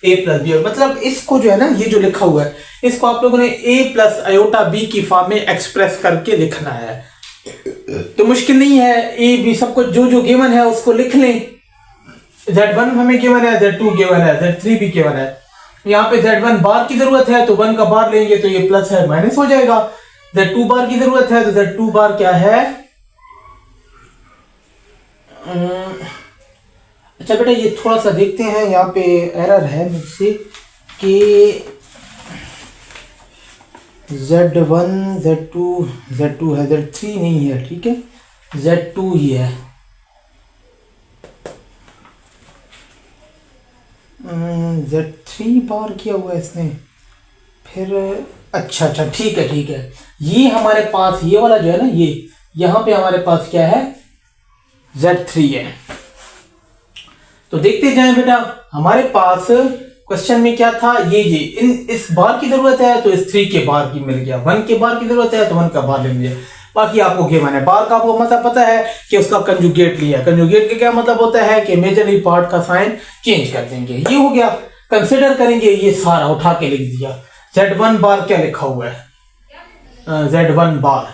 a plus b. मतलब इसको जो है ना, ये जो लिखा हुआ है इसको आप लोगों ने a प्लस आयोटा b की फॉर्म में एक्सप्रेस करके लिखना है। तो मुश्किल नहीं है, a b सब कुछ जो जो गिवन है उसको लिख लें। z1 हमें गिवन है, z2 गिवन है, z3 भी गिवन है। यहाँ पे z1 बार की जरूरत है तो 1 का बार लेंगे तो ये प्लस है माइनस हो जाएगा। z2 बार की जरूरत है तो z2 बार क्या है, अच्छा बेटा ये थोड़ा सा देखते हैं, यहाँ पे एरर है मुझसे कि z1 z2 है, z3 नहीं है, ठीक है z2 ही है। z3 बार किया हुआ है इसने, फिर अच्छा ठीक है। ये हमारे पास ये वाला जो है ना, ये यहाँ पे हमारे पास क्या है, z3 है। तो देखते जाएं बेटा, हमारे पास क्वेश्चन में क्या था, ये इस बार की जरूरत है तो इस 3 के बार की मिल गया, 1 के बार की जरूरत है तो 1 का बार ले लिया। बाकी आपको गिवन है, बार का आपको मतलब पता है कि उसका कंजुगेट लिया। कंजुगेट का क्या मतलब होता है कि मेजर पार्ट का साइन चेंज कर देंगे। ये हो गया, कंसिडर करेंगे, ये सारा उठा के लिख दिया। z1 बार क्या लिखा हुआ है, z1 बार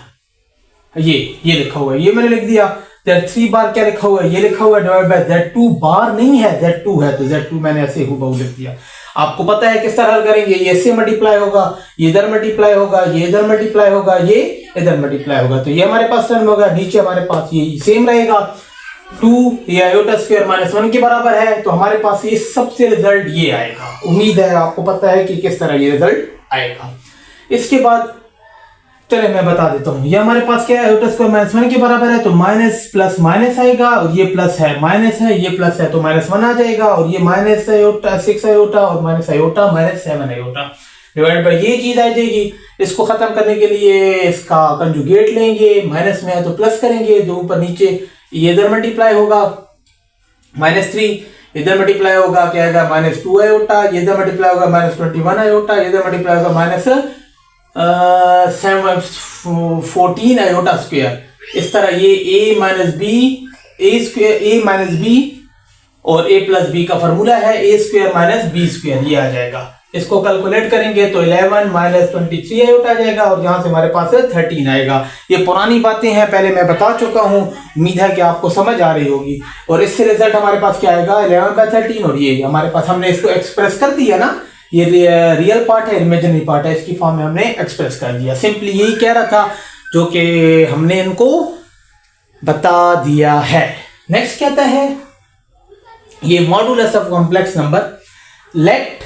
ये लिखा हुआ है, ये मैंने लिख दिया। z3 बार क्या लिखा हुआ है, ये लिखा हुआ है डिवाइड बाय z2 बार नहीं है, z2 है तो z2 मैंने ऐसे हुबहू लिख दिया। आपको पता है किस तरह हल करेंगे, ये इससे मल्टीप्लाई होगा, ये इधर मल्टीप्लाई होगा, ये इधर मल्टीप्लाई होगा, ये इधर मल्टीप्लाई होगा, तो ये हमारे पास टर्म होगा। नीचे हमारे पास ये सेम रहेगा, 2 ये आयोटा स्क्वायर माइनस 1 के बराबर है, तो हमारे पास ये सबसे रिजल्ट ये आएगा। उम्मीद है आपको पता है कि किस तरह ये रिजल्ट आएगा। इसके बाद चले मैं बता देता हूँ, ये हमारे पास क्या है, आयोटा स्क्वायर माइनस 1 के बराबर है, तो माइनस प्लस माइनस आएगा, और ये प्लस है माइनस है, ये प्लस है तो माइनस 1 आ जाएगा, और ये माइनस आयोटा 6 आयोटा और minus iota minus 7 iota divide bye ये चीज आ जाएगी। इसको खत्म करने के लिए इसका कंजुगेट लेंगे, माइनस में है तो प्लस करेंगे, दो ऊपर नीचे, ये इधर मल्टीप्लाई होगा -3, इधर मल्टीप्लाई होगा क्या आएगा -2 आयोटा, ये इधर मल्टीप्लाई होगा -21 आयोटा, ये इधर मल्टीप्लाई होगा -14 आयोटा स्क्वायर। इस तरह ये a माइनस बी और a प्लस बी का फॉर्मूला है, a square minus b square, ये आ जाएगा। इसको कैलकुलेट करेंगे तो 11 माइनस 23 आयोटा आ जाएगा, और यहाँ से हमारे पास 13 आएगा। ये पुरानी बातें हैं, पहले मैं बता चुका हूँ, उम्मीद है कि आपको समझ आ रही होगी। और इससे रिजल्ट हमारे पास क्या आएगा, 11/13, और ये हमारे पास हमने इसको एक्सप्रेस कर दिया ना, ये रियल पार्ट है, इमेजिनरी पार्ट है, इसकी फॉर्म में हमने एक्सप्रेस कर दिया। सिंपली यही कह रहा था जो कि हमने इनको बता दिया है। नेक्स्ट कहता है ये modulus of complex number, let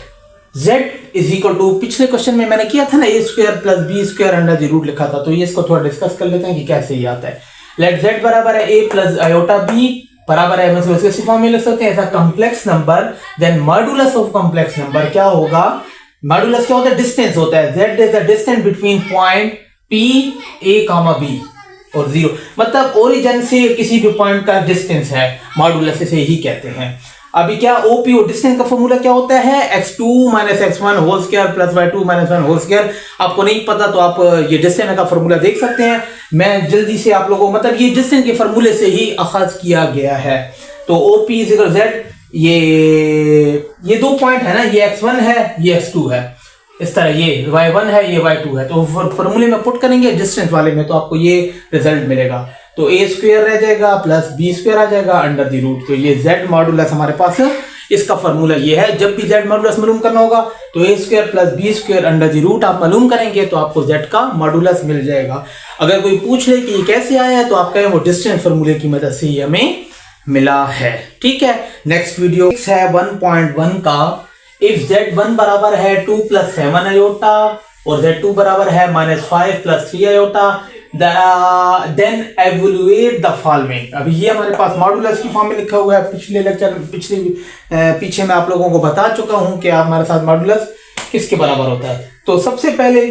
z is equal to, पिछले क्वेश्चन में मैंने किया था ना, a square plus B square under the root लिखा था, तो ये इसको थोड़ा डिस्कस कर लेते हैं कि कैसे ये आता है। लेट z बराबर है a प्लस आयोटा b बराबर है, मतलब इसके फॉर्म में लिख सकते हैं ऐसा complex number, then modulus of complex number क्या होगा, मॉडुलस क्या होता है, डिस्टेंस होता है, z is the distance between point p a comma b और 0, मतलब ओरिजिन से किसी भी पॉइंट का डिस्टेंस है, मॉडुलस इसे ही कहते हैं। अभी क्या OP और डिस्टेंस का फॉर्मूला क्या होता है, x2 minus x1 whole square plus y2 minus 1 whole square. आपको नहीं पता तो आप ये डिस्टेंस का फॉर्मूला देख सकते हैं। मैं जल्दी से आप लोगों को, मतलब ये डिस्टेंस के फॉर्मूले से ही अखाज किया गया है। तो OP इज इक्वल z, ये 2 पॉइंट है ना, ये x1 है, ये x2 है, इस तरह ये y1 है, ये y2 है, तो फॉर्मूले में पुट करेंगे डिस्टेंस वाले में, तो आपको ये रिजल्ट मिलेगा। तो a स्क्वायर रह जाएगा प्लस b स्क्वायर आ जाएगा अंडर द रूट, तो ये z मॉडुलस हमारे पास इसका फॉर्मूला ये है। जब भी z मॉडुलस मालूम करना होगा तो a square plus b square under the root आप मालूम करेंगे तो आपको z का मॉडुलस मिल जाएगा। अगर कोई पूछ ले कि ये कैसे आया है तो आप कहें वो डिस्टेंस फॉर्मूले की मदद से ही हमें मिला है। ठीक है, नेक्स्ट वीडियो है 1.1 का। इफ Z1 बराबर है 2 + 7 आयोटा और Z2 बराबर है -5 + 3 आयोटा, देन एवल्यूएट द फॉलोइंग। अभी ये हमारे पास मॉडुलस की फॉर्म में लिखा हुआ है। पिछले लेक्चर पीछे मैं आप लोगों को बता चुका हूं कि हमारे साथ मॉडुलस किसके बराबर होता है। तो सबसे पहले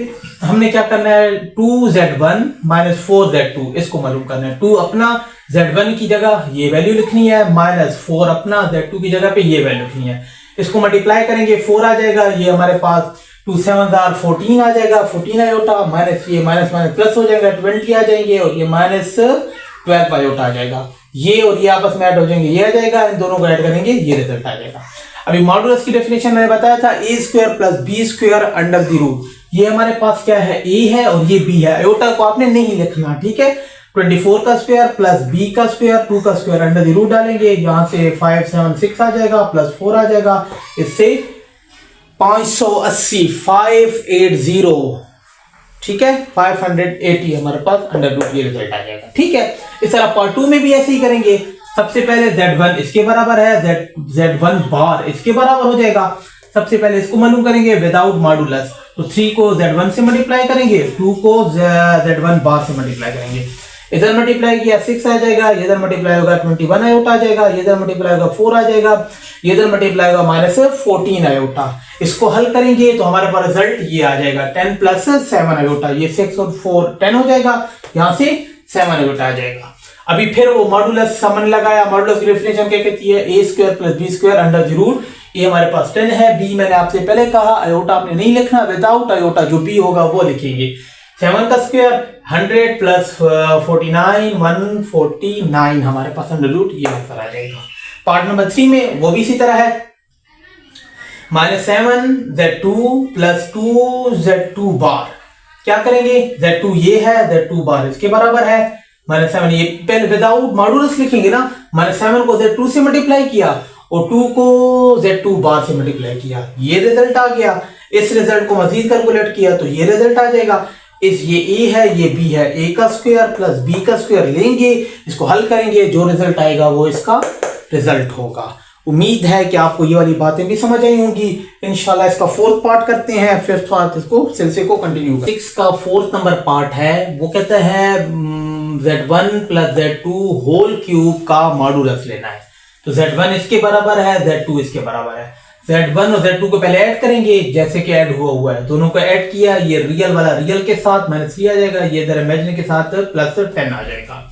हमने क्या करना है, 2Z1 - 4Z2 इसको मालूम करना है। 2 अपना Z1 की जगह ये वैल्यू लिखनी है, -4 अपना Z2 की जगह पे ये वैल्यू लिखनी है। इसको मल्टीप्लाई करेंगे 4 आ जाएगा, ये हमारे पास 2 7 14 आ जाएगा, 14 आयोटा, माइनस ये माइनस माइनस प्लस हो जाएगा, 20 आ जाएंगे और ये -12 आयोटा आ जाएगा। ये और ये आपस में ऐड हो जाएंगे, ये आ जाएगा, इन दोनों को ऐड करेंगे ये रिजल्ट आ जाएगा। अभी मॉडुलस की डेफिनेशन मैंने बताया था, a² + b² under the root. ये हमारे पास क्या है, a है और ये b है। आयोटा को आपने नहीं लिखना, ठीक है। 24 का स्क्वायर प्लस b का स्क्वायर 2 का स्क्वायर अंडर द रूट डालेंगे, यहां से 576 आ जाएगा प्लस 4 आ जाएगा, इससे 580 580, ठीक है, 580 हमारे पास अंडर रूट ये रिजल्ट आ जाएगा। ठीक है, इस तरह पार्ट 2 में भी ऐसे ही करेंगे। सबसे पहले Z1 इसके बराबर है, Z1 बार इसके बराबर हो जाएगा। सबसे पहले इसको मालूम करेंगे विदाउट मॉडुलस, तो 3 को Z1 से मल्टीप्लाई करेंगे, 2 को Z1 बार से मल्टीप्लाई करेंगे। इधर मल्टीप्लाई किया 6 आ जाएगा, इधर मल्टीप्लाई होगा 21 आयोटा आ जाएगा, इधर मल्टीप्लाई होगा 4 आ जाएगा, इधर मल्टीप्लाई होगा -14 आयोटा। इसको हल करेंगे तो हमारे पास रिजल्ट ये आ जाएगा 10 + 7 आयोटा, ये 6 और 4 10 हो जाएगा, यहां से 7 आयोटा आ जाएगा। अभी फिर वो मॉडुलस समन लगाया। मॉडुलस की डेफिनेशन क्या कहती है, a² + b² under the root. ये हमारे पास 10 है, b मैंने आपसे पहले कहा आयोटा आपने नहीं लिखना, विदाउट आयोटा जो b होगा वो लिखेंगे। 7 का स्क्वायर 100 + 49 149 हमारे पास अंडर रूट ये आंसर आ जाएगा। पार्ट नंबर 3 में वो भी इसी तरह है, -7Z2 + 2Z2 बार। क्या करेंगे, Z2 ये है, Z2 बार इसके बराबर है, -7 ये पहले विदाउट मॉडुलस लिखेंगे ना, -7 को Z2 से मल्टीप्लाई किया और 2 को Z2 बार से मल्टीप्लाई किया, ये रिजल्ट आ गया। इस रिजल्ट को मजीद कैलकुलेट किया तो ये रिजल्ट आ जाएगा। ये a है, ये b है, a का स्क्वायर प्लस b का स्क्वायर लेंगे, इसको हल करेंगे, जो रिजल्ट आएगा वो इसका रिजल्ट होगा। उम्मीद है कि आपको ये वाली बातें भी समझ आई होंगी। इंशाल्लाह इसका 4th पार्ट करते हैं, 5th पार्ट इसको सिलसिले को कंटिन्यू करें। 6 का 4th नंबर पार्ट है, वो कहता है Z1 + Z2 होल क्यूब का मॉडुलस लेना है। तो Z1 इसके बराबर है, Z2 इसके बराबर है। Z1 और Z2 को पहले ऐड करेंगे, जैसे कि ऐड हुआ है, दोनों को ऐड किया, ये रियल वाला रियल के साथ -3 आ जाएगा, ये इधर इमेजिनरी के साथ +10 आ जाएगा।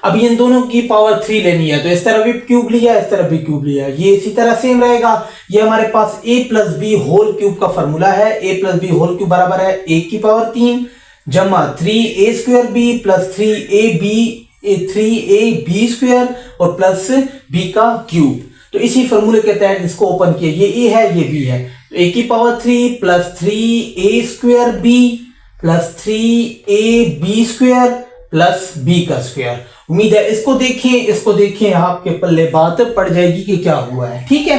अब इन दोनों की पावर 3 लेनी है, तो इस तरफ भी क्यूब लिया, इस तरफ भी क्यूब लिया, ये इसी तरह सेम रहेगा। ये हमारे पास a + b होल क्यूब का फॉर्मूला है। a + b होल क्यूब बराबर है a की पावर 3 जमा 3a² b + 3ab² और प्लस b का क्यूब। तो इसी फॉर्मूले के तहत इसको ओपन किया, ये a है, ये b है, तो a की power 3 + 3a² b + 3ab² plus b का स्क्वायर। उम्मीद है इसको देखें आपके पल्ले बात पड़ जाएगी कि क्या हुआ है। ठीक है,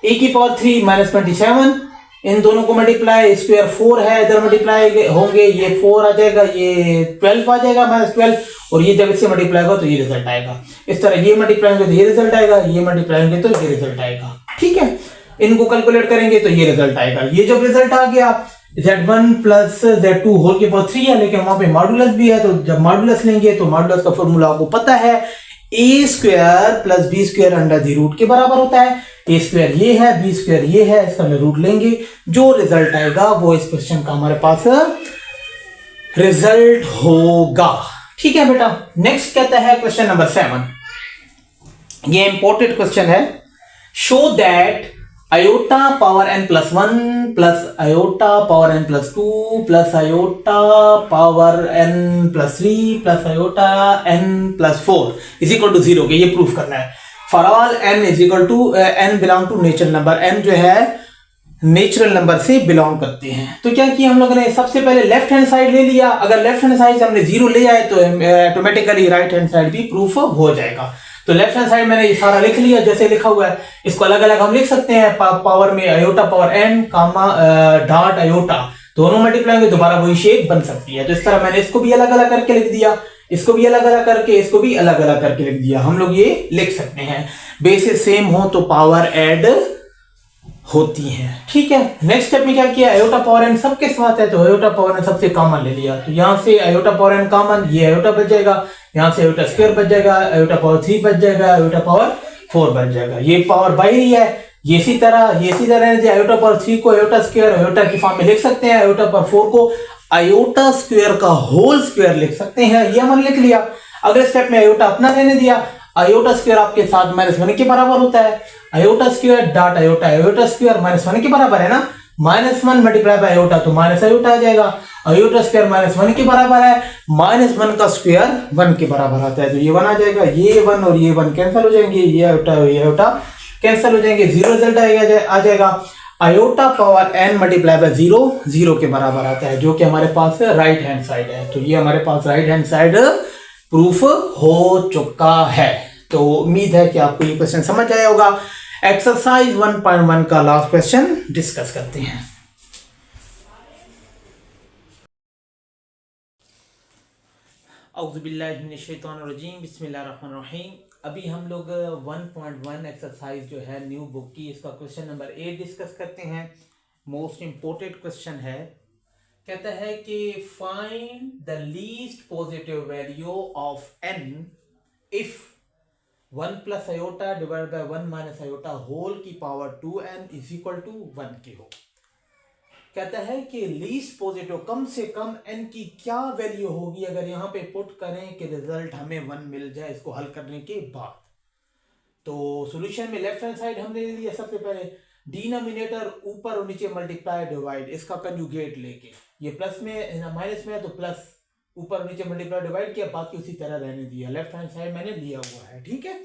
a की पावर 3 -27, इन दोनों को मल्टीप्लाई, स्क्वायर 4 है, इधर मल्टीप्लाई होंगे, ये 4 आ जाएगा, ये 12 आ जाएगा -12, और ये जब इससे मल्टीप्लाई होगा तो ये रिजल्ट आएगा। इस तरह ये मल्टीप्लाई होंगे तो ये रिजल्ट आएगा, ये मल्टीप्लाई होंगे तो ये रिजल्ट आएगा। ठीक है, इनको कैलकुलेट करेंगे तो ये रिजल्ट आएगा। ये जब रिजल्ट आ गया, Z1 + Z2 होल के पावर 3 है, लेकिन वहां पे मॉडुलस भी है, तो जब मॉडुलस लेंगे तो मॉडुलस का फॉर्मूला आपको पता है, a² + b² under the root के बराबर होता है। a² ये है, b² ये है, इसका हम रूट लेंगे, जो रिजल्ट आएगा वो इस क्वेश्चन का हमारे पास रिजल्ट होगा। ठीक है बेटा, नेक्स्ट कहता है क्वेश्चन नंबर 7, ये इंपॉर्टेंट क्वेश्चन है। Show that iota power n + 1 plus iota power n + 2 plus iota power n + 3 plus iota n + 4 is equal to 0 के ये प्रूफ करना है। For all n is equal to n belong to natural number, n जो है natural number से belong करते हैं। तो क्या किया हम लोगों ने, सबसे पहले लेफ्ट हैंड साइड ले लिया। अगर लेफ्ट हैंड साइड से हमने 0 ले आए तो ऑटोमेटिकली राइट हैंड साइड भी प्रूफ हो जाएगा। तो लेफ्ट हैंड साइड मैंने ये सारा लिख लिया जैसे लिखा हुआ है। इसको अलग अलग हम लिख सकते हैं, पावर में आयोटा पावर n कामा डॉट आयोटा, दोनों मल्टीप्लाई होंगे, दोबारा वही शेप बन सकती है। तो इस तरह मैंने इसको भी अलग अलग करके लिख दिया। इसको भी अलग अलग करके, इसको भी अलग अलग करके लिख दिया। हम लोग ये लिख सकते हैं बेसिस सेम हो तो पावर ऐड होती है। ठीक है, नेक्स्ट स्टेप में क्या किया, आयोटा पावर एन सबके साथ है तो आयोटा पावर एन सबसे कॉमन ले लिया। तो यहां से आयोटा पावर एन कॉमन, ये आयोटा बच जाएगा, यहां से आयोटा स्क्वायर बच जाएगा, आयोटा पावर 3 बच जाएगा, आयोटा पावर 4 बच जाएगा। ये पावर बाहरी है, ये इसी तरह आयोटा पावर 3 को आयोटा स्क्वायर आयोटा की फॉर्म में लिख सकते हैं, आयोटा पावर 4 को आयोटा स्क्वायर का होल स्क्वायर लिख सकते हैं। ये हमने लिख लिया। अगले स्टेप में आयोटा अपना रहने दिया, आयोटा स्क्वायर आपके साथ -1 के बराबर होता है, iota square dot iota, iota square -1 के बराबर है ना, -1 मल्टीप्लाई बाय आयोटा तो माइनस आयोटा आ जाएगा, आयोटा स्क्वायर -1 के बराबर है, -1 का स्क्वायर 1 के बराबर आता है तो ये 1 आ जाएगा, ये 1 और ये 1 कैंसिल हो जाएंगे, ये आयोटा कैंसिल हो जाएंगे, 0 रिजल्ट आ जाएगा। Iota power n multiply by 0 के बराबर आता है, जो कि हमारे पास राइट हैंड साइड है। तो ये हमारे पास राइट हैंड साइड प्रूफ हो चुका है। तो उम्मीद है कि आपको ये क्वेश्चन समझ आया होगा। एक्सरसाइज 1.1 का लास्ट क्वेश्चन डिस्कस करते हैं। औज़ुबिल्लाहि मिनश्शैतानिर्रजीम, बिस्मिल्लाहिर्रहमानिर्रहीम। अभी हम लोग 1.1 एक्सरसाइज जो है न्यू बुक की, इसका क्वेश्चन नंबर 8 डिस्कस करते हैं। मोस्ट इंपॉर्टेंट क्वेश्चन है। कहता है कि find the least positive value of n if 1 plus iota divide by 1 minus iota whole की power 2n is equal to 1 की हो। कहता है कि लीस्ट पॉजिटिव कम से कम n की क्या वैल्यू होगी अगर यहां पे पुट करें कि रिजल्ट हमें 1 मिल जाए इसको हल करने के बाद। तो सॉल्यूशन में लेफ्ट हैंड साइड हमने ले लिया। सबसे पहले डिनोमिनेटर ऊपर और नीचे मल्टीप्लाई डिवाइड, इसका कंजुगेट लेके, ये प्लस में माइनस में है तो प्लस ऊपर नीचे मल्टीप्लाई डिवाइड किया, बाकी उसी तरह रहने दिया। लेफ्ट हैंड साइड मैंने लिया हुआ है। ठीक है,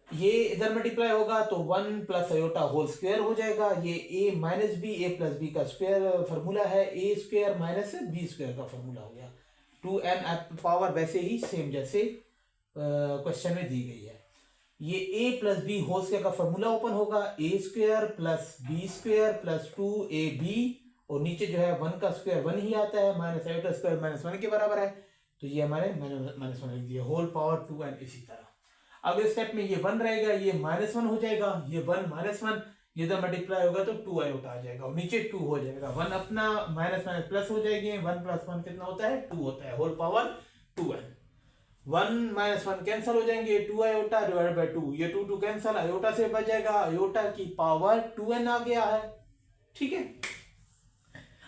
ये इधर मल्टीप्लाई होगा तो 1 प्लस आयोटा होल स्क्वायर हो जाएगा। ये a minus B, a plus b का स्क्वायर फॉर्मूला है, a square minus b square का फॉर्मूला हो गया। 2n पावर वैसे ही सेम जैसे क्वेश्चन में दी गई है। ये a plus B whole square का फॉर्मूला ओपन होगा, A square plus B square plus 2ab और नीचे जो है 1 का स्क्वायर 1 ही आता है, माइनस आयोटा स्क्वायर -1 के बराबर है तो ये हमारे -1 लिख दिया, होल पावर 2n। इसी तरह अगले स्टेप में ये 1 रहेगा, ये -1 हो जाएगा, ये 1 -1 ये इधर मल्टीप्लाई होगा तो 2 आयोटा आ जाएगा और नीचे 2 हो जाएगा। 1 अपना माइनस प्लस हो जाएगी, 1 + 1 कितना होता है 2 होता है, होल पावर 2n। 1 - 1 कैंसिल हो जाएंगे, 2 आयोटा डिवाइड बाय 2, ये 2 कैंसिल, आयोटा से बच जाएगा, आयोटा की पावर 2n आ गया है। ठीक है,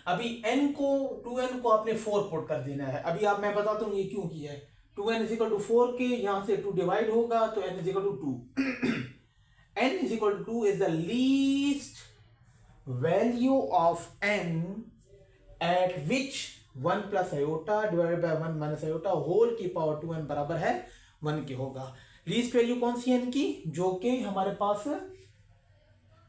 अभी n को आपने 4 पुट कर देना है। अभी मैं बताता हूँ ये क्यों किया है। 2n = 4 के यहां से 2 डिवाइड होगा तो n = 2 n = 2 is the least value of n at which 1 plus iota divided by 1 minus iota whole की पावर 2n बराबर है 1 की होगा। लीस्ट वैल्यू कौन सी है n की, जो कि हमारे पास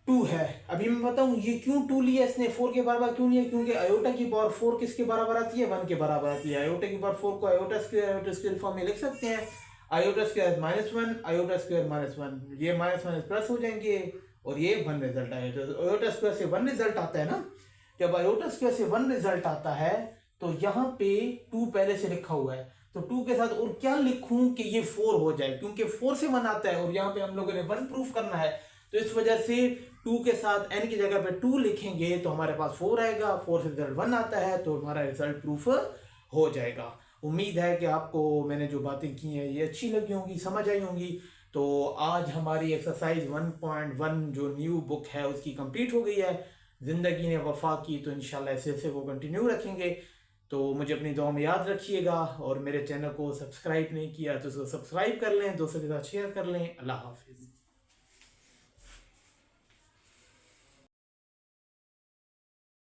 2 है। अभी मैं बताऊं ये क्यों 2 लिया इसने, 4 के बराबर क्यों लिया, क्योंकि आयोटा की पावर 4 किसके बराबर आती है 1 के बराबर आती है। आयोटा की पावर 4 को आयोटा स्क्वायर फॉर्म में लिख सकते हैं, आयोटा स्क्वायर -1 आयोटा स्क्वायर -1, ये -1 प्लस हो जाएंगे और ये 1 रिजल्ट आएगा। तो आयोटा स्क्वायर से 1 रिजल्ट आता है ना, जब आयोटा स्क्वायर से 1 रिजल्ट आता है तो यहाँ पे 2 पहले से लिखा हुआ है तो 2 के साथ और क्या लिखूं कि ये 4 हो जाए, क्योंकि 4 से 1 आता है और यहाँ पे हम लोगों ने 1 प्रूफ करना है तो इस वजह से 2 के साथ n की जगह पे 2 लिखेंगे तो हमारे पास 4 आएगा, 4 से रिजल्ट 1 आता है तो हमारा रिजल्ट प्रूफ हो जाएगा। उम्मीद है कि आपको मैंने जो बातें की हैं ये अच्छी लगी होंगी, समझ आई होंगी। तो आज हमारी एक्सरसाइज 1.1 जो न्यू बुक है उसकी कंप्लीट हो गई है। ज़िंदगी ने वफा की तो इंशाल्लाह इस सिलसिले को कंटिन्यू रखेंगे। तो मुझे अपनी दुआ में याद रखिएगा और मेरे चैनल को सब्सक्राइब नहीं किया तो सब्सक्राइब कर लें, दोस्तों के साथ शेयर कर लें। अल्लाह हाफिज़।